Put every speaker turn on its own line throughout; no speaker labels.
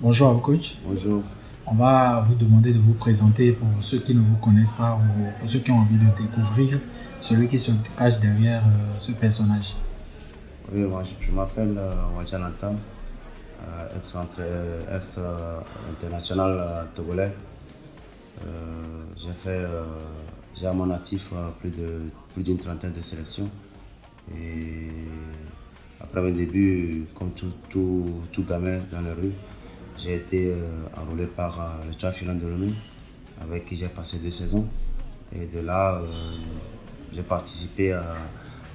Bonjour à vous, coach.
Bonjour.
On va vous demander de vous présenter pour ceux qui ne vous connaissent pas ou pour ceux qui ont envie de découvrir celui qui se cache derrière ce personnage.
Oui, moi, je m'appelle Wajan Nathan, ex-international togolais. J'ai fait, j'ai à mon actif plus d'une trentaine de sélections. Et après mes débuts, comme tout gamin dans les rues, j'ai été enrôlé par le Tchad Filan de Lomé, avec qui j'ai passé 2 saisons. Et de là, j'ai participé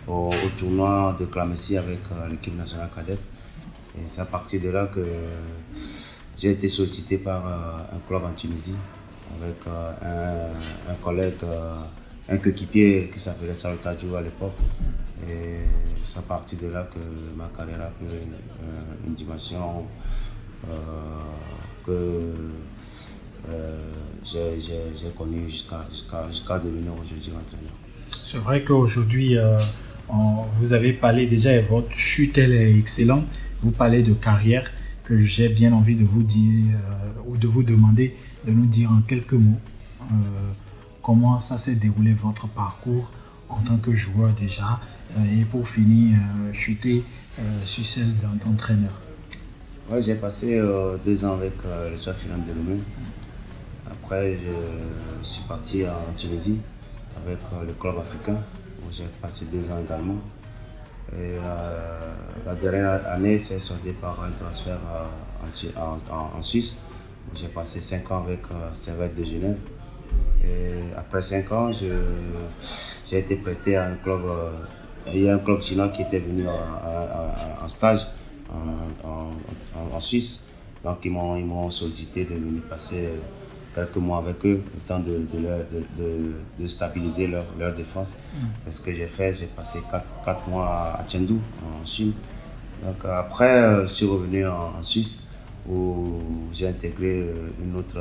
au tournoi de Clamessie avec l'équipe nationale cadette. Et c'est à partir de là que j'ai été sollicité par un club en Tunisie avec un collègue, un coéquipier qui s'appelait Saluta Djou à l'époque. Et c'est à partir de là que ma carrière a pris une dimension que j'ai connue jusqu'à devenir aujourd'hui entraîneur.
C'est vrai qu'aujourd'hui, vous avez parlé déjà et votre chute elle est excellente. Vous parlez de carrière que j'ai bien envie de vous dire ou de vous demander de nous dire en quelques mots comment ça s'est déroulé votre parcours en tant que joueur déjà et pour finir chuter sur celle d'entraîneur.
Ouais, j'ai passé 2 ans avec le Tchad Filan de Lomé. Après, je suis parti en Tunisie avec le club africain où j'ai passé 2 ans également. Et la dernière année s'est soldée par un transfert en Suisse où j'ai passé 5 ans avec Servette de Genève. Et après 5 ans, j'ai été prêté à un club. Il y a un club chinois qui était venu en stage en Suisse. Donc ils m'ont sollicité de venir passer quelques mois avec eux, le temps de stabiliser leur défense. C'est ce que j'ai fait. J'ai passé 4 mois à Chengdu, en Chine. Donc après, je suis revenu en Suisse où j'ai intégré une autre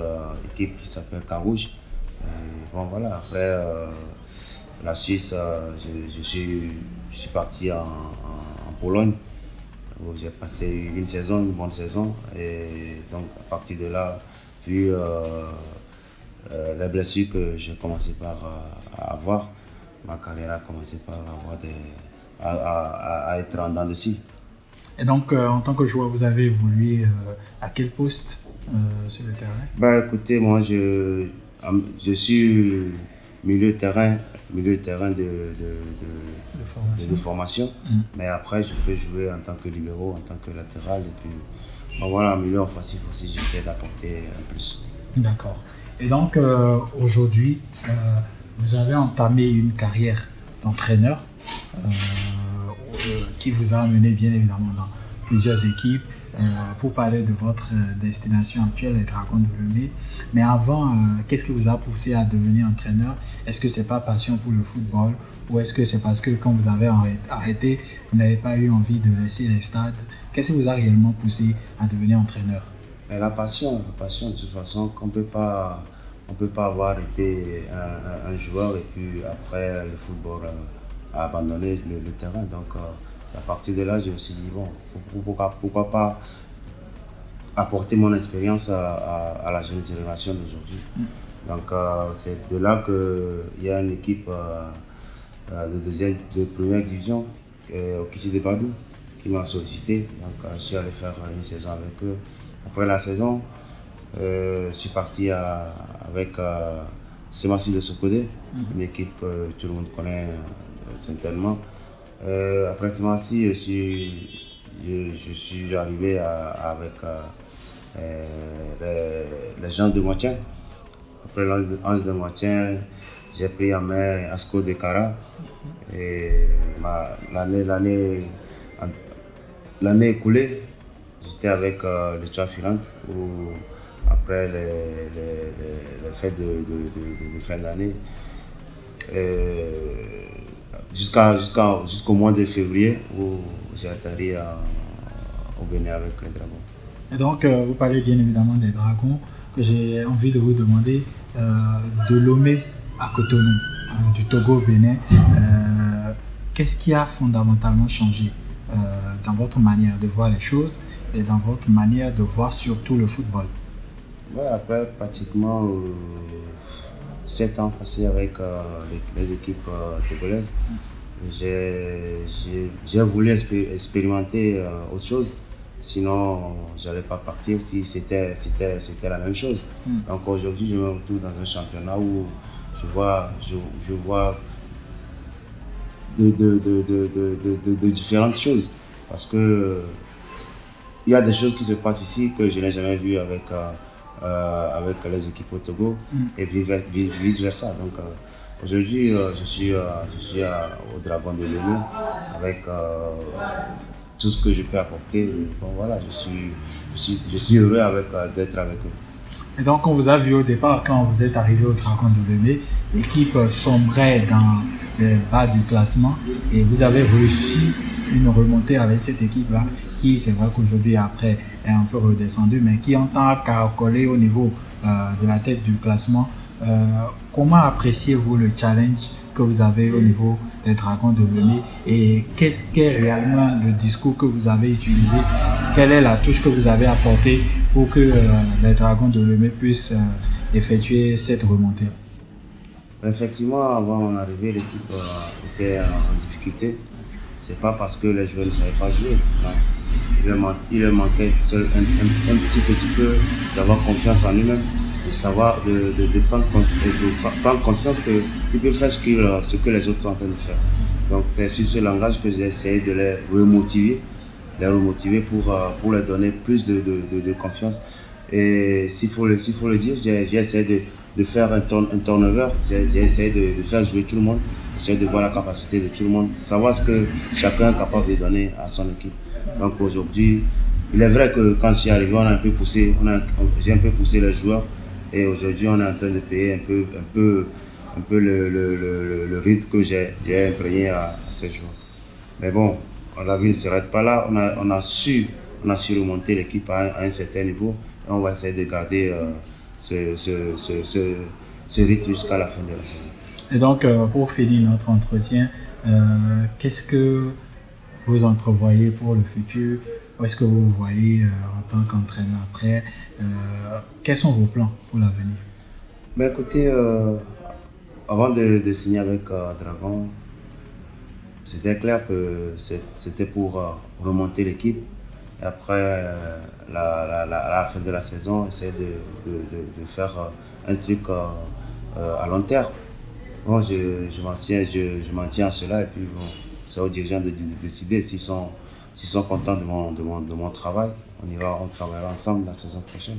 équipe qui s'appelle Carouge. Bon voilà, après la Suisse, je suis parti en Pologne où j'ai passé une bonne saison. Et donc à partir de là, vu les blessures que j'ai commencé à avoir, ma carrière a commencé par à être en dents de scie.
Et donc, en tant que joueur, vous avez évolué à quel poste sur le terrain?
Bah écoutez, moi je suis milieu de terrain de formation. Mais après je peux jouer en tant que libéro, en tant que latéral. Et puis bon, voilà, en milieu offensif aussi, j'essaie d'apporter un plus.
D'accord. Et donc, aujourd'hui, vous avez entamé une carrière d'entraîneur qui vous a amené bien évidemment dans plusieurs équipes. Pour parler de votre destination actuelle, les Dragons de Lomé. Mais avant, qu'est-ce qui vous a poussé à devenir entraîneur? Est-ce que c'est pas passion pour le football ou est-ce que c'est parce que quand vous avez arrêté, vous n'avez pas eu envie de laisser les stades? Qu'est-ce qui vous a réellement poussé à devenir entraîneur?
Mais la passion, de toute façon, on peut pas avoir été un joueur et puis après le football a abandonné le terrain. Donc à partir de là, j'ai aussi dit bon, pourquoi pas apporter mon expérience à la jeune génération d'aujourd'hui. Donc c'est de là qu'il y a une équipe de première division au Kiti de Badou qui m'a sollicité. Donc je suis allé faire une saison avec eux. Après la saison, je suis parti avec Semassi de Sokodé, une équipe que tout le monde connaît certainement. Après Semassi, je suis arrivé avec les gens de Moitien. Après l'Ange de Moitien, j'ai pris en main Asco de Cara. Et l'année écoulée, j'étais avec le Tchad Filan où après les fêtes de fin d'année, jusqu'au mois de février où j'ai atterri au Bénin avec les Dragons.
Et donc, vous parlez bien évidemment des Dragons, que j'ai envie de vous demander de Lomé à Cotonou, du Togo au Bénin. Qu'est-ce qui a fondamentalement changé dans votre manière de voir les choses et dans votre manière de voir surtout le football?
Ouais, après pratiquement 7 ans passés avec les équipes togolaises, j'ai voulu expérimenter autre chose. Sinon, je n'allais pas partir si c'était la même chose. Donc aujourd'hui, je me retrouve dans un championnat où je vois de différentes choses. Parce que il y a des choses qui se passent ici que je n'ai jamais vues avec les équipes au Togo et vice versa. Donc aujourd'hui, je suis au Dragon de Lomé avec tout ce que je peux apporter. Bon, voilà, je suis heureux d'être avec eux.
Et donc, on vous a vu au départ, quand vous êtes arrivé au Dragon de Lomé, l'équipe sombrait dans les bas du classement et vous avez réussi une remontée avec cette équipe-là qui, c'est vrai qu'aujourd'hui, après, est un peu redescendue, mais qui entend à caracoler au niveau de la tête du classement. Comment appréciez-vous le challenge que vous avez au niveau des Dragons de Lomé et qu'est-ce qu'est réellement le discours que vous avez utilisé? Quelle est la touche que vous avez apportée pour que les Dragons de Lomé puissent effectuer cette remontée?
Effectivement, avant mon arrivée, l'équipe était en difficulté. C'est pas parce que les joueurs ne savaient pas jouer. Non. Il leur manquait un petit peu d'avoir confiance en eux-mêmes, de savoir, de prendre conscience qu'ils peuvent faire ce que les autres sont en train de faire. Donc c'est sur ce langage que j'ai essayé de les remotiver pour leur donner plus de confiance. Et s'il faut le dire, j'ai essayé de faire un turnover, j'ai essayé de faire jouer tout le monde, essayer de voir la capacité de tout le monde, savoir ce que chacun est capable de donner à son équipe. Donc aujourd'hui, il est vrai que quand je suis arrivé, j'ai un peu poussé les joueurs et aujourd'hui on est en train de payer un peu le rythme que j'ai imprégné à ces joueurs. Mais bon, la vie ne s'arrête pas là, on a su remonter l'équipe à un certain niveau et on va essayer de garder ce rythme jusqu'à la fin de la saison.
Et donc, pour finir notre entretien, qu'est-ce que vous entrevoyez pour le futur? Où est-ce que vous vous voyez en tant qu'entraîneur après? Quels sont vos plans pour l'avenir?
Ben écoutez, avant de signer avec Dragon, c'était clair que c'était pour remonter l'équipe. Et après la fin de la saison, essayer de faire un truc à long terme. Bon, je m'en tiens à cela et puis bon, c'est aux dirigeants de décider s'ils sont contents de mon travail. On travaillera ensemble la saison prochaine.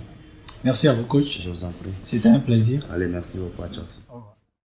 Merci à vous, coach.
Je vous en prie.
C'était un plaisir.
Allez, merci beaucoup à tous.
Au revoir.